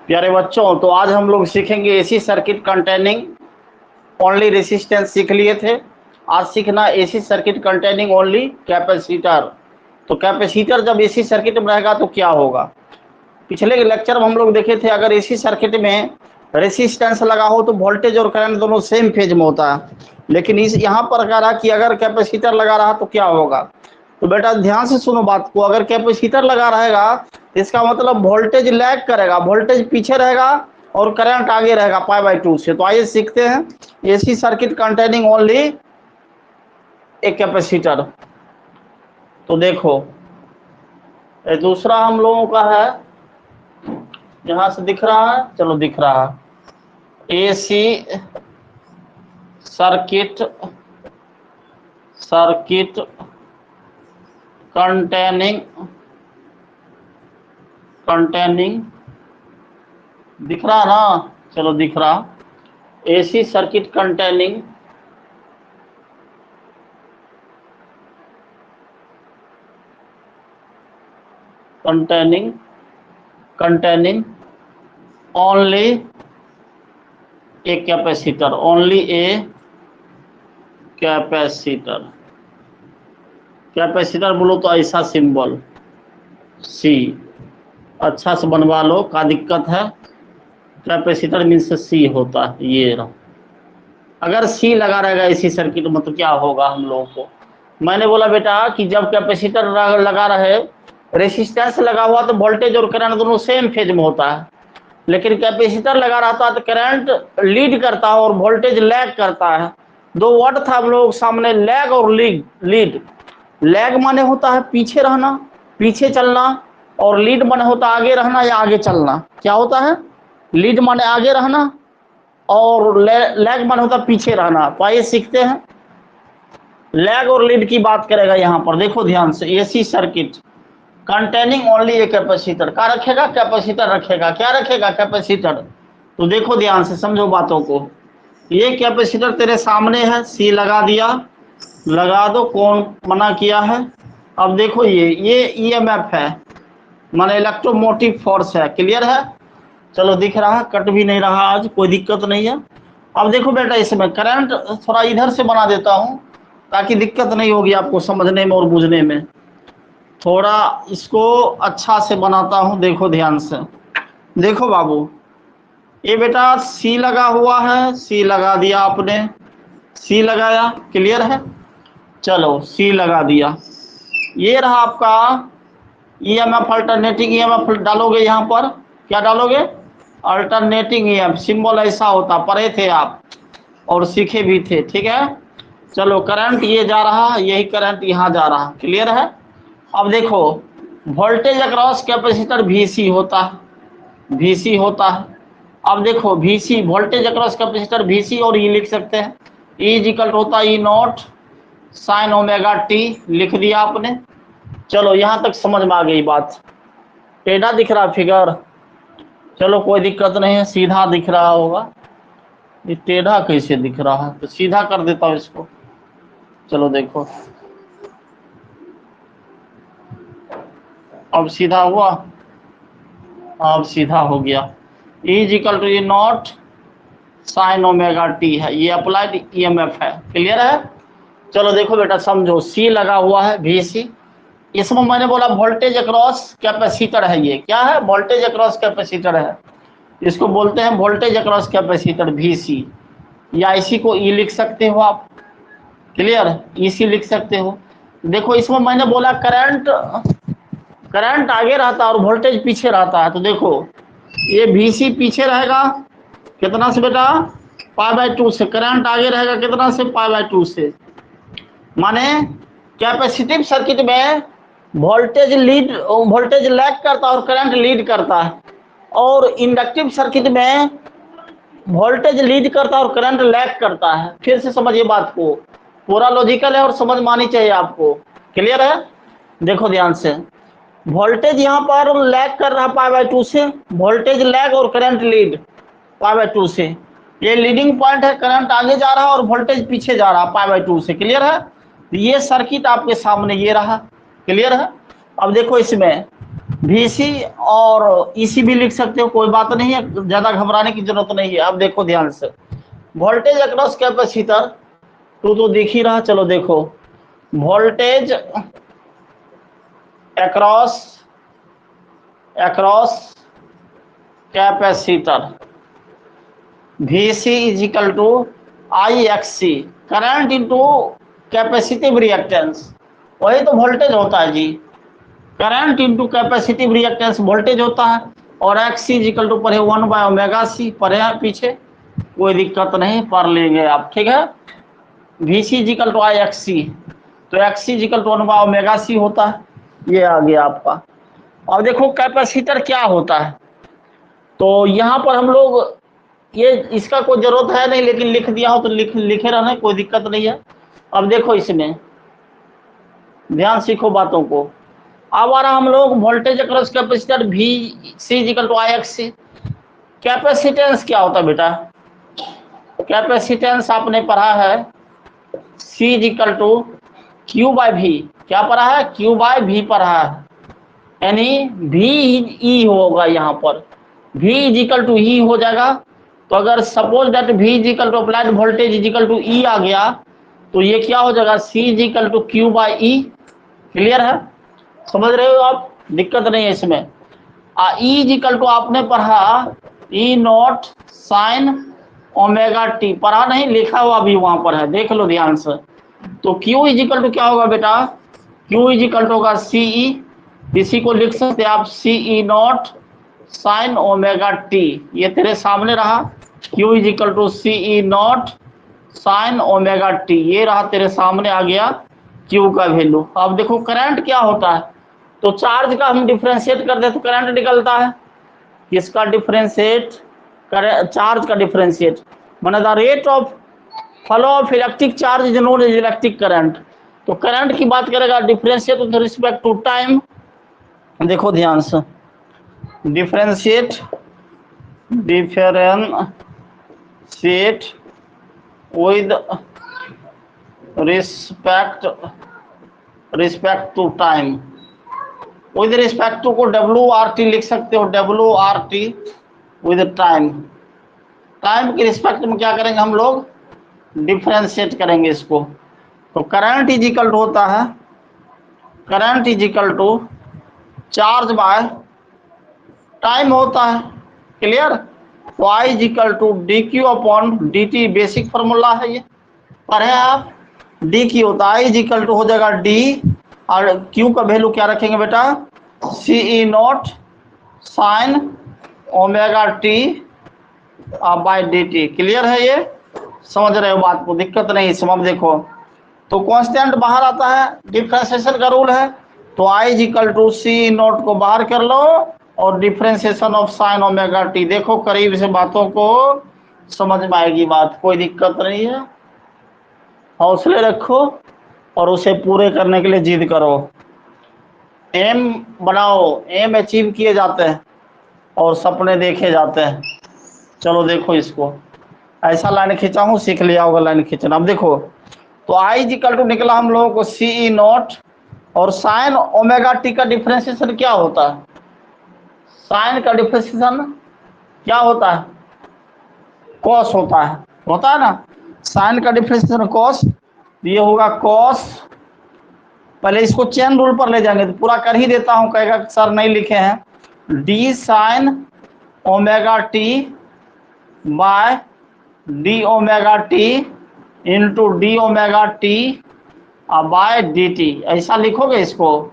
प्यारे बच्चों, तो आज हम लोग सीखेंगे AC circuit containing only resistance सीख लिए थे। आज सीखना AC circuit containing only capacitor. तो कैपेसिटर जब एसी सर्किट में रहेगा तो क्या होगा। पिछले लेक्चर में हम लोग देखे थे, अगर एसी सर्किट में रेसिस्टेंस लगा हो तो वोल्टेज और करंट दोनों सेम फेज में होता है। लेकिन इस यहाँ पर कह रहा कि अगर कैपेसिटर लगा रहा तो क्या होगा। तो बेटा ध्यान से सुनो बात को, अगर कैपेसिटर लगा रहेगा इसका मतलब वोल्टेज लैग करेगा, वोल्टेज पीछे रहेगा और करंट आगे रहेगा π/2 से। तो आइए सीखते हैं AC circuit containing only a capacitor. तो देखो ये दूसरा हम लोगों का है, यहां से दिख रहा है, चलो दिख रहा है एसी सर्किट कंटेनिंग दिख रहा ना, चलो दिख रहा AC circuit containing only a capacitor, only a capacitor बोलो तो ऐसा सिंबल सी अच्छा से बनवा लो, का दिक्कत है। कैपेसिटर मीन्स सी होता है, ये रहा। अगर सी लगा रहेगा इसी सर्किट में तो क्या होगा हम लोगों को। मैंने बोला बेटा कि जब कैपेसिटर लगा रहे, रेसिस्टेंस लगा हुआ तो वोल्टेज और करंट दोनों सेम फेज में होता है। लेकिन कैपेसिटर लगा रहता है तो करंट लीड करता है और वोल्टेज लैग करता है। दो वर्ड था हम लोग सामने, लैग और लीड। लैग माने होता है पीछे रहना, पीछे चलना, और लीड माने होता है आगे रहना या आगे चलना। क्या होता है? लीड माने आगे रहना और लैग माने होता है पीछे रहना। तो आइए सीखते हैं, लैग और लीड की बात करेगा यहाँ पर। देखो ध्यान से, AC circuit containing only a capacitor, क्या रखेगा? कैपेसिटर रखेगा। क्या रखेगा? कैपेसिटर। तो देखो ध्यान से समझो बातों को। ये कैपेसिटर तेरे सामने है, सी लगा दिया, लगा दो, कौन मना किया है। अब देखो ये ईएमएफ है, माने इलेक्ट्रोमोटिव फोर्स है। क्लियर है? चलो दिख रहा है, कट भी नहीं रहा, आज कोई दिक्कत नहीं है। अब देखो बेटा, इसमें करंट थोड़ा इधर से बना देता हूं ताकि दिक्कत नहीं होगी आपको समझने में और बुझने में। थोड़ा इसको अच्छा से बनाता हूं, देखो ध्यान से। देखो बाबू, ये बेटा सी लगा हुआ है, सी लगा दिया आपने, सी लगाया। क्लियर है? चलो सी लगा दिया, ये रहा आपका ईएमएफ, अल्टरनेटिंग ईएमएफ डालोगे यहाँ पर। क्या डालोगे? Alternating EMF. सिंबल ऐसा होता, पढ़े थे आप और सीखे भी थे, ठीक है। चलो करंट ये जा रहा, यही करंट यहाँ जा रहा। क्लियर है? अब देखो वोल्टेज अक्रॉस कैपेसिटर VC होता है, VC होता है। अब देखो VC voltage across capacitor VC, और ये लिख सकते हैं E इज इक्वल टू होता है E0 sin ओमेगा t, लिख दिया आपने। चलो यहाँ तक समझ में आ गई बात। टेढ़ा दिख रहा फिगर, चलो कोई दिक्कत नहीं है, सीधा दिख रहा होगा। ये टेढ़ा कैसे दिख रहा है, तो सीधा कर देता हूँ इसको। चलो देखो अब सीधा हुआ, अब सीधा हो गया। E is equal to E0 sin omega t है, ये अप्लाइड ईएमएफ है। क्लियर है? चलो देखो बेटा समझो, सी लगा हुआ है VC, इसमें मैंने बोला वोल्टेज अक्रॉस कैपेसिटर है। ये क्या है? वोल्टेज अक्रॉस कैपेसिटर है, इसको बोलते हैं वोल्टेज अक्रॉस कैपेसिटर VC, या इसी को E लिख सकते हो आप। क्लियर? EC लिख सकते हो। देखो इसमें मैंने बोला करंट आगे रहता है और वोल्टेज पीछे रहता है। तो देखो ये VC पीछे रहेगा कितना से बेटा? π/2 से। करंट आगे रहेगा कितना से? π/2 से। माने कैपेसिटिव सर्किट में वोल्टेज लैग करता है और करंट लीड करता है, और इंडक्टिव सर्किट में वोल्टेज लीड करता है और करंट लैग करता है। फिर से समझिए बात को, पूरा लॉजिकल है और समझ में आनी चाहिए आपको। क्लियर है? देखो ध्यान से, वोल्टेज यहाँ पर लैग कर रहा π/2 से, वोल्टेज लैग और करंट लीड π/2 से। ये लीडिंग पॉइंट है, करंट आगे जा रहा है और वोल्टेज पीछे जा रहा π/2 से। क्लियर है? ये सर्किट आपके सामने ये रहा। क्लियर है? अब देखो इसमें VC और EC भी लिख सकते हो, कोई बात नहीं है, ज्यादा घबराने की जरूरत नहीं है। अब देखो ध्यान से, वोल्टेज अक्रॉस कैपेसिटर तो दिख ही रहा, चलो देखो, voltage across capacitor VC is equal to IXC, current into capacitive reactance, वही तो वोल्टेज होता है जी, current into capacitive reactance voltage होता है। और XC इज इक्वल टू पढ़े 1/ωc, पढ़े हैं पीछे, कोई दिक्कत नहीं, पढ़ लेंगे आप, ठीक है। VC is equal to IXC, तो XC is equal to 1/ωc होता है, ये आ गया आपका। अब देखो कैपेसिटर क्या होता है, तो यहाँ पर हम लोग ये इसका कोई जरूरत है नहीं, लेकिन लिख दिया हो तो लिखे रहना, कोई दिक्कत नहीं है। अब देखो इसमें ध्यान सीखो बातों को। अब आ रहा हम लोग voltage across capacitor VC is equal to IXC। Capacitance क्या होता है बेटा, कैपेसिटेंस आपने पढ़ा है C is equal to Q/V, क्या पढ़ा है, Q/V पढ़ा है, यानी VE होगा यहाँ पर, V is equal to E हो जाएगा। तो अगर suppose that V is equal to applied voltage is equal to E आ गया, तो ये क्या हो जाएगा, C is equal to Q/E। Clear है, समझ रहे हो आप, दिक्कत नहीं है इसमें। E इज इक्वल टू आपने पढ़ा E0 साइन ओमेगा टी, पढ़ा नहीं, लिखा हुआ भी वहां पर है, देख लो ध्यान से। तो Q इज इक्वल टू क्या होगा बेटा, Q इज इक्वल टू होगा CE, इसी को लिख सकते हैं आप CE0 साइन ओमेगा टी, ये तेरे सामने रहा, Q is equal to CE0 sine omega t, ये रहा तेरे सामने आ गया Q का वैल्यू। अब देखो करंट क्या होता है, तो चार्ज का हम डिफरेंशिएट कर दे तो करंट निकलता है, किसका डिफरेंशिएट, चार्ज का डिफरेंशिएट, माने the rate of flow of electric charge is known as electric current. तो करंट की बात करेगा differentiate with respect to time, देखो ध्यान से, differentiate with respect to time, with respect to को WRT लिख सकते हो, WRT विद टाइम, टाइम के रिस्पेक्ट में क्या करेंगे हम लोग, डिफरेंशिएट करेंगे इसको। तो करंट इज इक्वल टू होता है, current is equal to charge by time होता है। क्लियर, तो I is equal to DQ upon DT, basic formula है ये, पढ़े आप, DQ होता है, I इज इक्वल टू हो जाएगा D, और Q का वैल्यू क्या रखेंगे बेटा, CE0 sine omega T by DT। Clear है, ये समझ रहे हो बात को, दिक्कत नहीं इसमें। अब देखो, तो कांस्टेंट बाहर आता है, डिफरेंशिएशन का रूल है, तो I is equal to CE0 को बाहर कर लो और differentiation of sine omega T, देखो करीब से बातों को समझ में आएगी बात, कोई दिक्कत नहीं है, हौसले रखो और उसे पूरे करने के लिए जिद करो, एम बनाओ, एम अचीव किए जाते हैं और सपने देखे जाते हैं। चलो देखो इसको, ऐसा लाइन खींचा हूँ, सीख लिया होगा लाइन खींचना। अब देखो, तो I इज इक्वल टू निकला हम लोगों को CE0, और साइन ओमेगा टी का डिफरेंशिएशन क्या होता है, साइन का डिफरेंशिएशन क्या होता है, कॉस होता है ना, साइन का डिफरेंशिएशन कॉस, ये होगा कॉस, पहले इसको चेन रूल पर ले जाएंगे, तो पूरा कर ही देता हूं, कहेगा सर नहीं लिखे हैं, D sine omega T by D omega T into D omega T by DT, ऐसा लिखोगे इसको,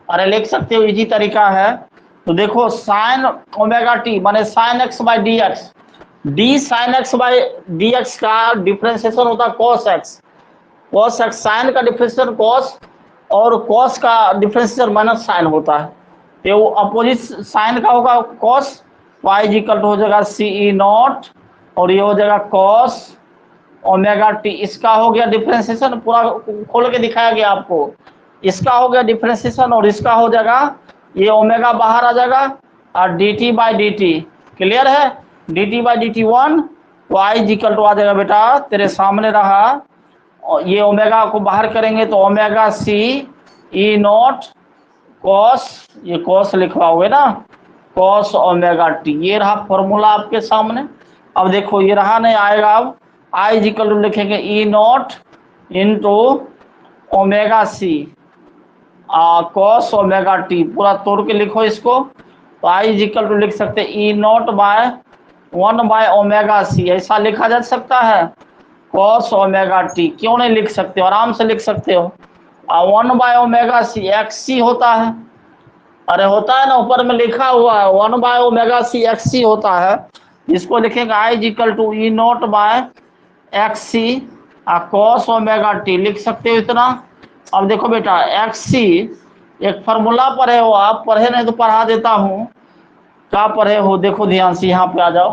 अरे लिख सकते हो, इजी तरीका है। तो देखो साइन ओमेगा टी माने sine X by D X, D sine X by D X का डिफरेंशिएशन होता है cos X, cos X, sine का डिफरेंशिएशन कॉस और कॉस का डिफरेंशिएशन माइनस साइन होता है, ये वो अपोजिट साइन का होगा cos, y is equal to हो जाएगा CE0 और ये हो जाएगा कॉस ओमेगा टी, इसका हो गया डिफरेंशिएशन, पूरा खोल के दिखाया गया आपको, इसका हो गया डिफरेंशिएशन और इसका हो जाएगा, ये ओमेगा बाहर आ जाएगा और DT बाई DT। क्लियर है, DT बाई DT 1, तो I इज इक्वल टू आ जाएगा बेटा, तेरे सामने रहा, और ये ओमेगा को बाहर करेंगे तो ओमेगा CE0 कॉस, ये कॉस लिखवाओगे ना, कॉस ओमेगा टी, ये रहा फॉर्मूला आपके सामने। अब देखो ये रहा नहीं आएगा, अब आई इज इक्वल टू लिखेंगे E naught into omega C cos omega T, पूरा तोड़ के लिखो इसको। तो आई इज इक्वल टू लिख सकते E naught by 1 by omega C, ऐसा लिखा जा सकता है कॉस ओमेगा टी। क्यों नहीं लिख सकते हो, आराम से लिख सकते हो। 1 by omega C X C होता है, अरे होता है ना, ऊपर में लिखा हुआ है 1 by omega C X C होता है। इसको लिखेंगे I is equal to E naught by X C cos omega T, लिख सकते हो इतना। अब देखो बेटा एक्स सी एक फार्मूला पढ़े हो आप, पढ़े नहीं तो पढ़ा देता हूँ। क्या पढ़े हो देखो ध्यान से, यहाँ पे आ जाओ,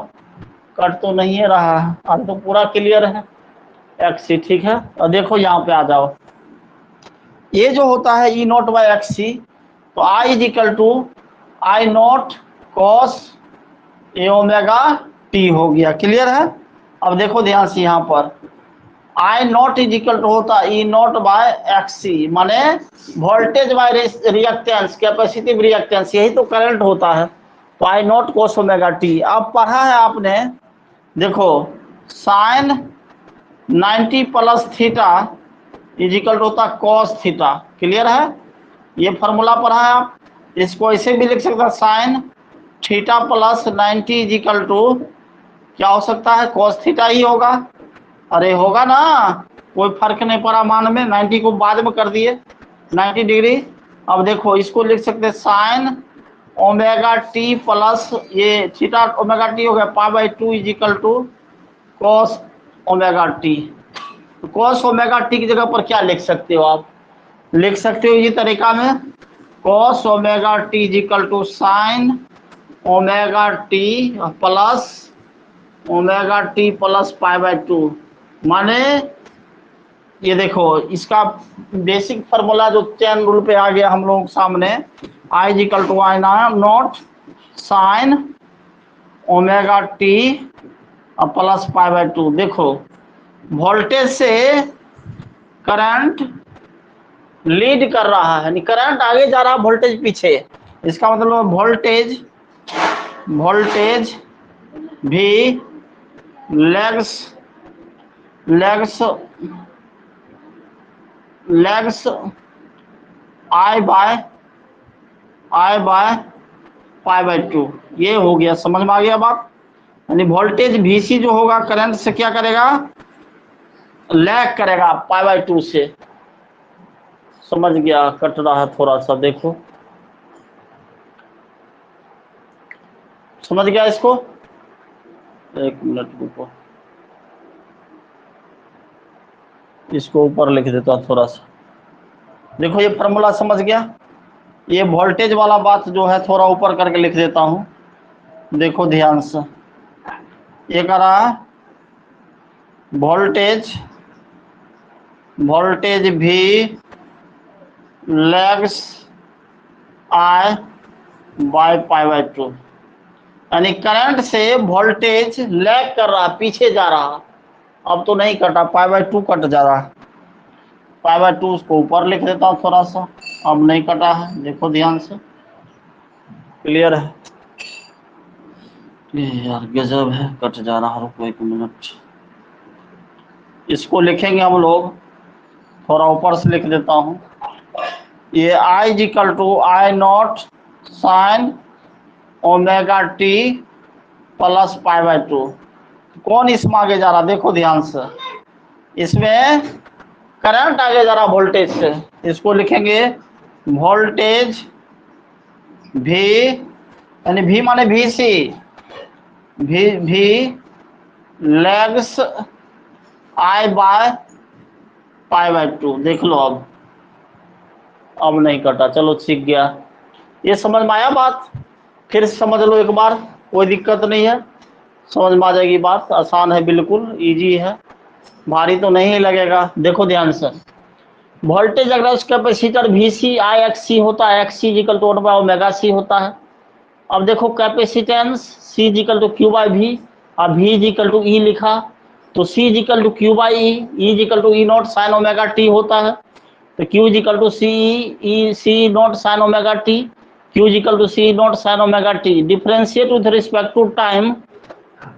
कट तो नहीं है रहा है, आज तो पूरा क्लियर है एक्स सी, ठीक है। और देखो यहाँ पे आ जाओ, ये जो होता है E naught by X C, तो I is equal to I naught cos A omega T हो गया, क्लियर है। अब देखो ध्यान से यहाँ पर I naught is equal to होता E naught by X C, माने voltage by reactance, capacitive reactance, यही तो करंट होता है। तो I naught cos omega T. अब पढ़ा है आपने, देखो sine 90 plus theta is equal to होता कॉस थीटा, क्लियर है। ये फॉर्मूला पढ़ा है आप, इसको ऐसे भी लिख सकते हैं sine theta plus 90 is equal to क्या हो सकता है, कॉस थीटा ही होगा। अरे होगा ना, कोई फर्क नहीं पड़ा मान में, 90 को बाद में कर दिए 90 डिग्री। अब देखो इसको लिख सकते हैं साइन ओमेगा टी प्लस ये थीटा ओमेगा टी हो गया pi by 2 is equal to cos omega T. तो कॉस ओमेगा टी की जगह पर क्या लिख सकते हो आप, लिख सकते हो ये तरीका में cos omega T is equal to sine omega T plus pi by 2, माने ये देखो इसका बेसिक फार्मूला जो चेन रूल पे आ गया हम लोगों के सामने, I is equal to I naught sine omega T plus pi by 2। देखो वोल्टेज से करंट लीड कर रहा है, करंट आगे जा रहा है, वोल्टेज पीछे, इसका मतलब वोल्टेज भी legs I by pi by 2, ये हो गया, समझ में आ गया बात। यानी वोल्टेज VC जो होगा करंट से क्या करेगा, लैग करेगा पाई बाई 2 से, समझ गया। कट रहा है थोड़ा सा, देखो समझ गया इसको, एक मिनट रुको, इसको ऊपर लिख देता हूँ थोड़ा सा। देखो ये फॉर्मूला समझ गया, ये वोल्टेज वाला बात जो है थोड़ा ऊपर करके लिख देता हूँ, देखो ध्यान से। ये कह रहा है वोल्टेज भी lags I by pi by 2, यानी करंट से वोल्टेज लैग कर रहा, पीछे जा रहा। अब तो नहीं कटा, पाई बाई 2 कट जा रहा है, पाई बाई 2 उसको ऊपर लिख देता हूँ थोड़ा सा, अब नहीं कटा है, देखो ध्यान से, क्लियर है। यार गजब है, कट जा रहा है, रुको एक मिनट, इसको लिखेंगे हम लोग, थोड़ा ऊपर से लिख देता हूँ। ये I is equal to I naught sine omega T plus pi by 2, कौन इसमें आगे जा रहा, देखो ध्यान से, इसमें करंट आगे जा रहा वोल्टेज से, इसको लिखेंगे वोल्टेज भी, यानी भी माने VC, भी lags I by pi by 2, देख लो। अब नहीं कटा, चलो सीख गया, ये समझ में आया बात। फिर समझ लो एक बार, कोई दिक्कत नहीं है, समझ में आ जाएगी बात, आसान है, बिल्कुल इजी है, भारी तो नहीं लगेगा। देखो ध्यान से, वोल्टेज अगर उस कैपेसिटर VC आई XC होता है, XC equal to 1 by omega C होता है। अब देखो capacitance C equal to Q by V, अब V इक्वल टू E लिखा, तो C equal to Q by E, E equal to E naught sine omega T होता है। तो Q is equal to C naught sine omega T, Q is equal to C naught sine omega T. Differentiate with respect to time,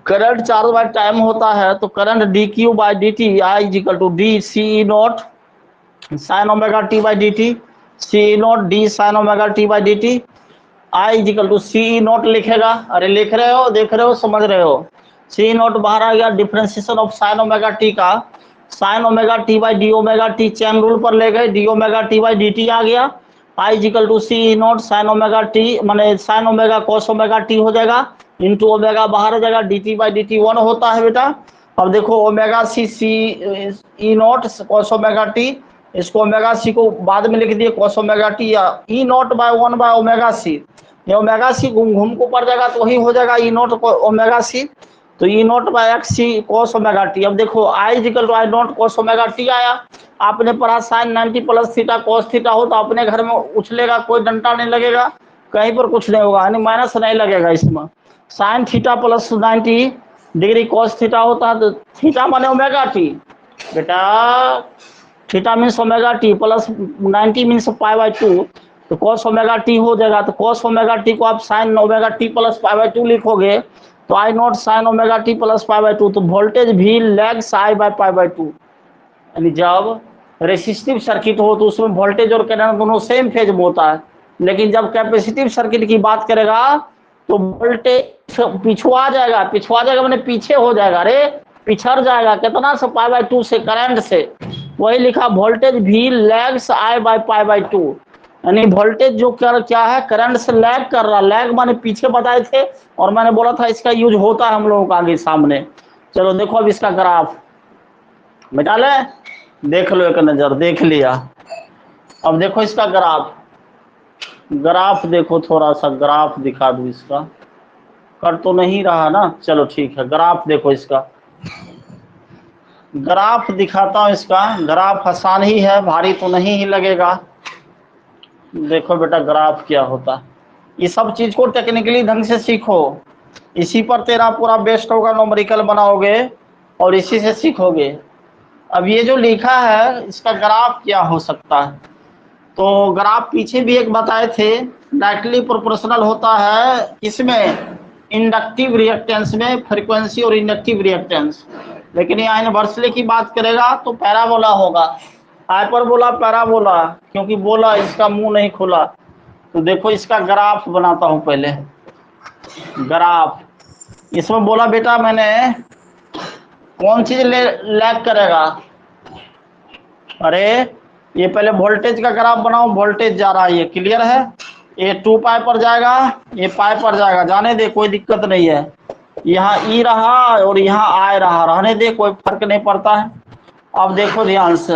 current charge by time होता है, तो current D Q by D T I is equal to D C naught sine omega T by D T, C naught D sine omega T by D T, I is equal to C naught लिखेगा। अरे लिख रहे हो, देख रहे हो, समझ रहे हो। सी नॉट बाहर आ गया, differentiation of sine omega T का, sine omega T by D omega T, chain rule पर ले गए, D omega T by D T आ गया। I is equal to C naught sine omega T, माने sine omega cos omega T हो जाएगा, into omega बाहर आ जाएगा, D T by D T 1 होता है बेटा। अब देखो omega C E naught cos omega T, इसको ओमेगा सी को बाद में लिख दिए कॉस ओमेगा टी, या E naught by 1 by omega C, ये ओमेगा सी घूम घूम को पड़ जाएगा तो वही हो जाएगा ई नॉट ओमेगा सी, तो E naught by X C cos omega T. अब देखो I is equal to I naught cos omega T आया। आपने पढ़ा sine 90 plus theta cos theta हो, तो अपने घर में उछलेगा, कोई डंडा नहीं लगेगा, कहीं पर कुछ नहीं होगा, यानी माइनस नहीं लगेगा इसमें। Sign theta plus 90 degree cos theta होता है, तो थीटा माने ओमेगा टी बेटा, theta means omega T plus 90 means pi by 2, तो कॉस ओमेगा टी हो जाएगा। तो कॉस ओमेगा टी को आप sine omega T plus pi by 2 लिखोगे, तो I naught sine omega T plus pi by 2, तो वोल्टेज भी lags I by pi by 2। यानी जब रेसिस्टिव सर्किट हो तो उसमें वोल्टेज और करंट दोनों सेम फेज में होता है, लेकिन जब कैपेसिटिव सर्किट की बात करेगा तो वोल्टेज पिछुआ जाएगा, पिछुआ जाएगा मैंने पीछे हो जाएगा, अरे पिछड़ जाएगा, कितना से पाई बाई 2 से, करंट से। वही लिखा वोल्टेज भी lags I by pi by 2, यानी वोल्टेज जो क्या है करंट से लैग कर रहा, लैग माने पीछे बताए थे, और मैंने बोला था इसका यूज होता है हम लोगों का आगे सामने। चलो देखो अब इसका ग्राफ मिटा ले, देख लो एक नजर, देख लिया। अब देखो इसका ग्राफ, ग्राफ देखो, थोड़ा सा ग्राफ दिखा दूं इसका, कर तो नहीं रहा ना, चलो ठीक है, ग्राफ देखो इसका, ग्राफ दिखाता हूं इसका। ग्राफ आसान ही है, भारी तो नहीं ही लगेगा। देखो बेटा ग्राफ क्या होता है, ये सब चीज को टेक्निकली ढंग से सीखो, इसी पर तेरा पूरा बेस्ट होगा, न्यूमेरिकल बनाओगे और इसी से सीखोगे। अब ये जो लिखा है इसका ग्राफ क्या हो सकता है, तो ग्राफ पीछे भी एक बताए थे, डायरेक्टली प्रोपोर्शनल होता है इसमें, इंडक्टिव रिएक्टेंस में, फ्रीक्वेंसी और इंडक्टिव रिएक्टेंस। लेकिन यहाँ इनवर्सली की बात करेगा तो पैराबोला होगा, हाइपरबोला पैराबोला, क्योंकि बोला इसका मुंह नहीं खुला। तो देखो इसका ग्राफ बनाता हूं पहले, ग्राफ। इसमें बोला बेटा मैंने कौन चीज लैग करेगा, अरे ये पहले वोल्टेज का ग्राफ बनाओ, वोल्टेज जा रहा है, ये क्लियर है, ये 2 पाई पर जाएगा, ये पाई पर जाएगा, जाने दे कोई दिक्कत नहीं है। यहाँ ई रहा और यहाँ आए रहा, रहने दे, कोई फर्क नहीं पड़ता है। अब देखो ध्यान से,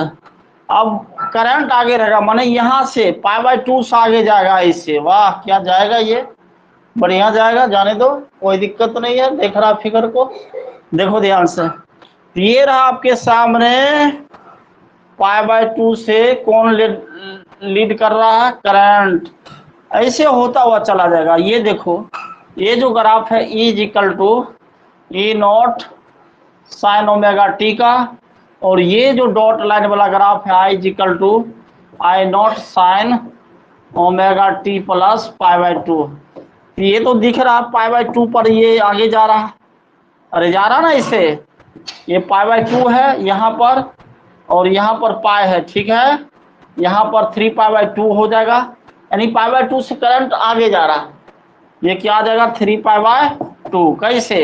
अब करंट आगे रहेगा, माने यहाँ से पाई बाई 2 से आगे जाएगा इससे, वाह क्या जाएगा, ये बढ़िया जाएगा, जाने दो कोई दिक्कत नहीं है। देख रहा फिगर को, देखो ध्यान से, ये रहा आपके सामने, पाई बाई 2 से कौन लीड कर रहा है, करंट, ऐसे होता हुआ चला जाएगा। ये देखो ये जो ग्राफ है E is equal to E naught sine omega T का, और ये जो डॉट लाइन वाला ग्राफ है I is equal to I naught sine omega T plus pi by 2। ये तो दिख रहा पाई बाई 2 पर ये आगे जा रहा, अरे जा रहा ना इसे, ये पाई बाई 2 है यहाँ पर, और यहाँ पर पाई है, ठीक है, यहाँ पर 3 पाई बाई 2 हो जाएगा, यानी पाई बाई 2 से करंट आगे जा रहा, ये क्या आ जाएगा 3 पाई बाई 2। कैसे,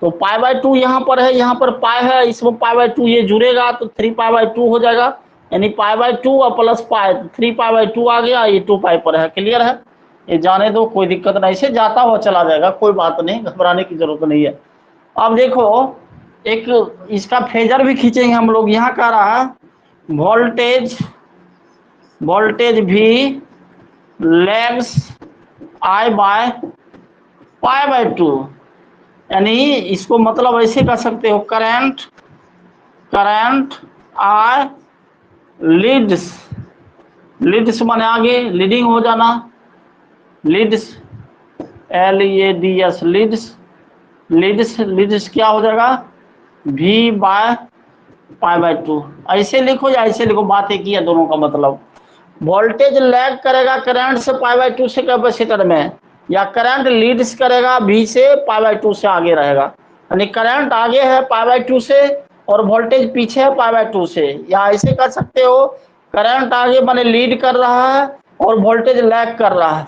तो पाई बाई 2 यहाँ पर है, यहाँ पर पाई है, इसमें पाई बाई 2 ये जुड़ेगा तो 3 पाई बाई 2 हो जाएगा, यानी पाई बाई 2 और प्लस पाई, 3 पाई बाई 2 आ गया, ये 2 पाई पर है, क्लियर है, ये जाने दो कोई दिक्कत नहीं, इसे जाता हुआ चला जाएगा, कोई बात नहीं, घबराने की जरूरत नहीं है। अब देखो एक इसका फेजर भी खींचेंगे हम लोग, यहाँ कह रहा है वोल्टेज भी lags I by pi by 2, यानी इसको मतलब ऐसे कर सकते हो, करंट आई लीड्स माने आगे, लीडिंग हो जाना, लीड्स LEADS लीड्स क्या हो जाएगा, V बाय पाई बाय 2। ऐसे लिखो या ऐसे लिखो, बात एक ही है दोनों का मतलब। वोल्टेज लैग करेगा करंट से पाई बाय 2 से कैपेसिटर में, या करंट लीड्स करेगा V से पाई बाय 2 से आगे रहेगा। यानी करंट आगे है पाई बाय 2 से और वोल्टेज पीछे है पाई बाय 2 से। या ऐसे कर सकते हो, करंट आगे माने लीड कर रहा है और वोल्टेज लैग कर रहा है।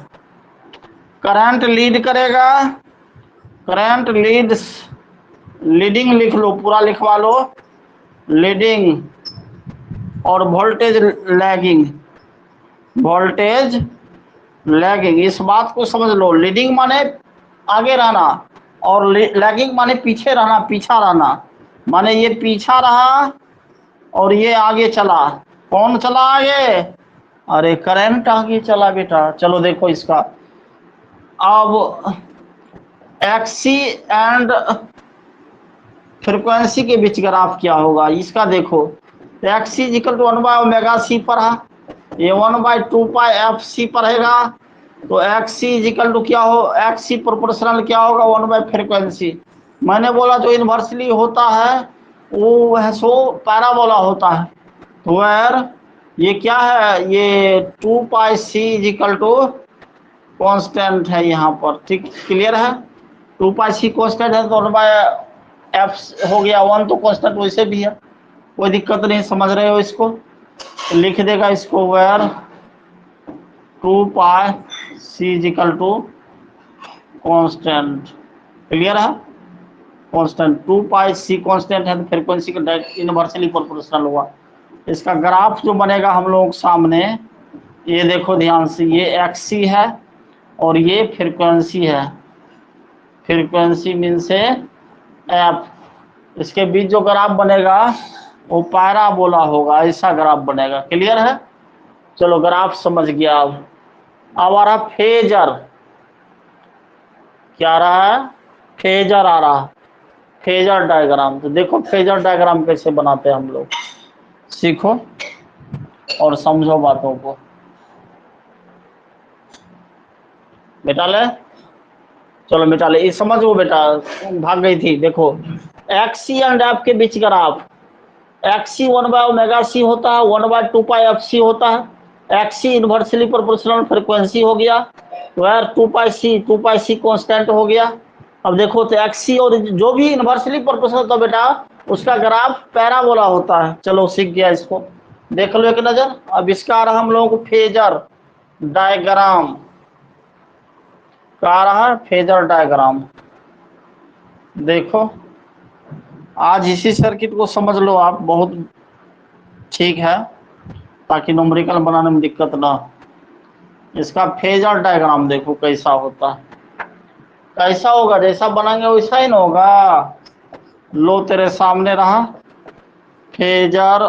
करंट लीड करेगा, करंट लीड्स, लीडिंग लिख लो, पूरा लिखवा लो, लीडिंग, और वोल्टेज लैगिंग, वोल्टेज लैगिंग। इस बात को समझ लो, लीडिंग माने आगे रहना और लैगिंग माने पीछे रहना, पीछा रहना। माने ये पीछा रहा और ये आगे चला। कौन चला आगे? अरे करंट आगे चला बेटा। चलो देखो इसका, अब एक्सी एंड फ्रीक्वेंसी के बीच ग्राफ क्या होगा इसका देखो। एक्सी इक्वल टू 1/ωc पर है, ये 1/2πfc पढ़ेगा। तो एक्सी इक्वल टू क्या हो, एक्सी प्रोपोर्शनल क्या होगा, 1/फ्रीक्वेंसी। मैंने बोला जो इन्वर्सली होता है वो है सो पैराबोला होता है। तो यार ये क्या है, ये 2πc इक्वल टू कॉन्स्टेंट है यहाँ पर, ठीक क्लियर है। 2πc कॉन्स्टेंट है तो 1/f हो गया, 1 तो कॉन्स्टेंट वैसे भी है, कोई दिक्कत नहीं। समझ रहे हो इसको, तो लिख देगा इसको where 2πc equal to constant, clear है। कॉन्स्टेंट 2πc कॉन्स्टेंट है तो फ्रीक्वेंसी का इनवर्सली प्रोपोर्शनल हुआ। इसका ग्राफ जो बनेगा हम लोग सामने, ये देखो ध्यान से, ये एक्सी है और ये फ्रीक्वेंसी है। फ्रीक्वेंसी मीन से एफ, इसके बीच जो ग्राफ बनेगा वो पैराबोला होगा, ऐसा ग्राफ बनेगा, क्लियर है। चलो ग्राफ समझ गया। अब आ रहा फेजर, क्या आ रहा है, फेजर आ रहा, फेजर डायग्राम। तो देखो फेजर डायग्राम कैसे बनाते हैं हम लोग, सीखो और समझो बातों को। बेटा ले, चलो बेटा ले, ये समझो बेटा, भाग गई थी। देखो एक्सी एंड एफ के बीच ग्राफ, एक्सी 1/ωc होता है, 1/2πfc होता है। एक्सी इनवर्सली प्रोपोर्शनल फ्रीक्वेंसी हो गया, वेयर 2πc कांस्टेंट हो गया। अब देखो तो एक्सी और जो भी इनवर्सली प्रोपोर्शनल होता बेटा उसका ग्राफ पैराबोला होता है। चलो सीख गया, इसको देख लो एक नजर। अब इसका आ रहा हम लोगों को फेजर डायग्राम, क्या आ रहा है, फेजर डायग्राम। देखो आज इसी सर्किट को समझ लो आप, बहुत ठीक है, ताकि न्यूमेरिकल बनाने में दिक्कत ना। इसका फेजर डायग्राम देखो कैसा होता है, कैसा होगा, जैसा बनाएंगे वैसा ही ना होगा। लो तेरे सामने रहा phasor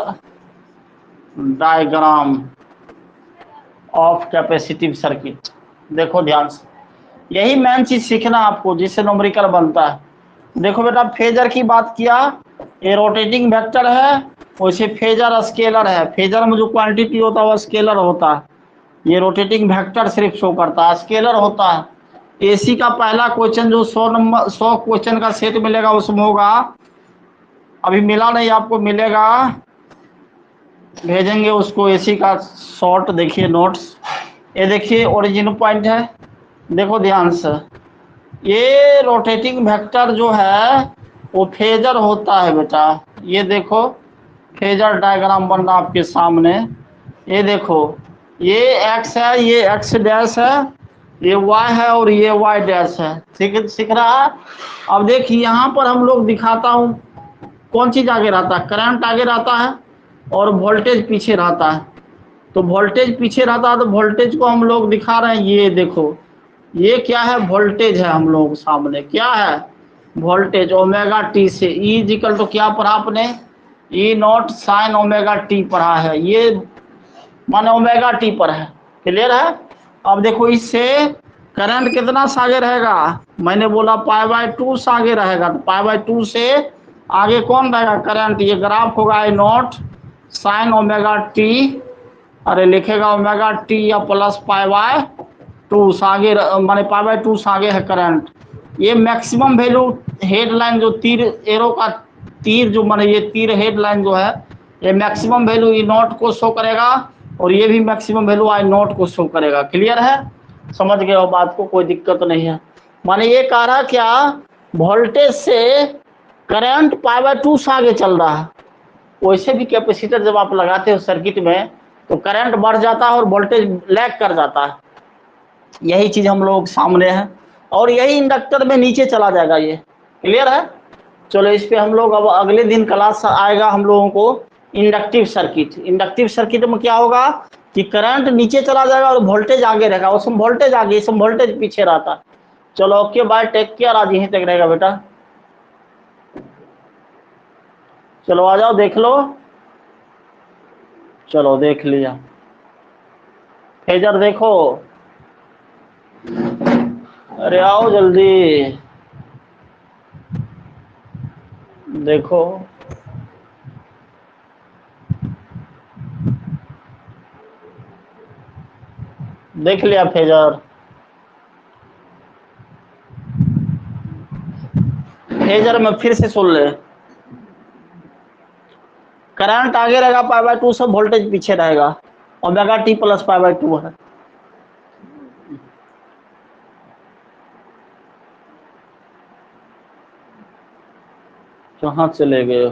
diagram of capacitive circuit. देखो ध्यान से, यही मेन चीज सीखना आपको जिससे न्यूमेरिकल बनता है। देखो बेटा फेजर की बात किया, ये रोटेटिंग वेक्टर है, वैसे फेजर स्केलर है। फेजर में जो क्वांटिटी होता है वो स्केलर होता है, ये रोटेटिंग वेक्टर सिर्फ शो करता है, स्केलर होता है। एसी का पहला क्वेश्चन जो 100 क्वेश्चन का सेट मिलेगा उसमें होगा, अभी मिला नहीं आपको, मिलेगा, भेजेंगे उसको, एसी का शॉर्ट देखिए नोट्स। ये देखिए ओरिजिन पॉइंट है, देखो ध्यान से, ये रोटेटिंग वेक्टर जो है वो फेजर होता है बेटा। ये देखो फेजर डायग्राम बन रहा आपके सामने, ये देखो ये एक्स है, ये एक्स डैश है, ये वाई है और ये वाई डैश है, सीख रहा है। अब देखिए यहाँ पर हम लोग दिखाता हूँ कौन चीज आगे रहता है, करंट आगे रहता है और वोल्टेज पीछे रहता है। तो वोल्टेज पीछे रहता है तो वोल्टेज को हम लोग दिखा रहे हैं, ये देखो ये क्या है, वोल्टेज है हम लोग सामने, क्या है, वोल्टेज ओमेगा टी से। ई इक्वल टू क्या पढ़ा आपने, ई नॉट साइन ओमेगा टी पढ़ा है, ये माने ओमेगा टी पर है, क्लियर है। अब देखो इससे करंट कितना से आगे रहेगा, मैंने बोला पाई बाय 2 से आगे रहेगा। तो पाई बाय 2 से आगे कौन रहेगा, करंट। ये ग्राफ होगा आई नॉट साइन ओमेगा टी, अरे लिखेगा ओमेगा टी या प्लस पाई बाय 2 से आगे, माने पाई बाय 2 से आगे है करंट। ये मैक्सिमम वैल्यू हेडलाइन जो तीर एरो का तीर जो माने ये तीर हेडलाइन जो है ये मैक्सिमम वैल्यू ई नॉट को शो करेगा और ये भी मैक्सिमम वैल्यू आई नॉट को शो करेगा। क्लियर है, समझ गए हो बात को, कोई दिक्कत नहीं है। माने ये कह रहा क्या, वोल्टेज से करंट π/2 से आगे चल रहा है। वैसे भी कैपेसिटर जब आप लगाते हो सर्किट में तो करंट बढ़ जाता है और वोल्टेज लैग कर जाता है। यही चीज हम लोग सामने है और यही इंडक्टर में नीचे चला जाएगा ये। क्लियर है, चलो इस पे हम लोग अब अगले दिन क्लास आएगा हम लोगों को इंडक्टिव सर्किट। इंडक्टिव सर्किट में क्या होगा कि करंट नीचे चला जाएगा और वोल्टेज आगे रहेगा, उसमें वोल्टेज आगे, इसमें वोल्टेज पीछे रहता है। चलो ओके बाय, टेक केयर, आज यहीं तक रहेगा बेटा। चलो आ जाओ देख लो, चलो देख लिया, फेजर देखो, अरे आओ जल्दी देखो। देख लिया फेजर, फेजर में फिर से सुन ले, करंट आगे रहेगा π/2 से, वोल्टेज पीछे रहेगा, ओमेगा टी प्लस π/2 है। कहाँ चले गए हो?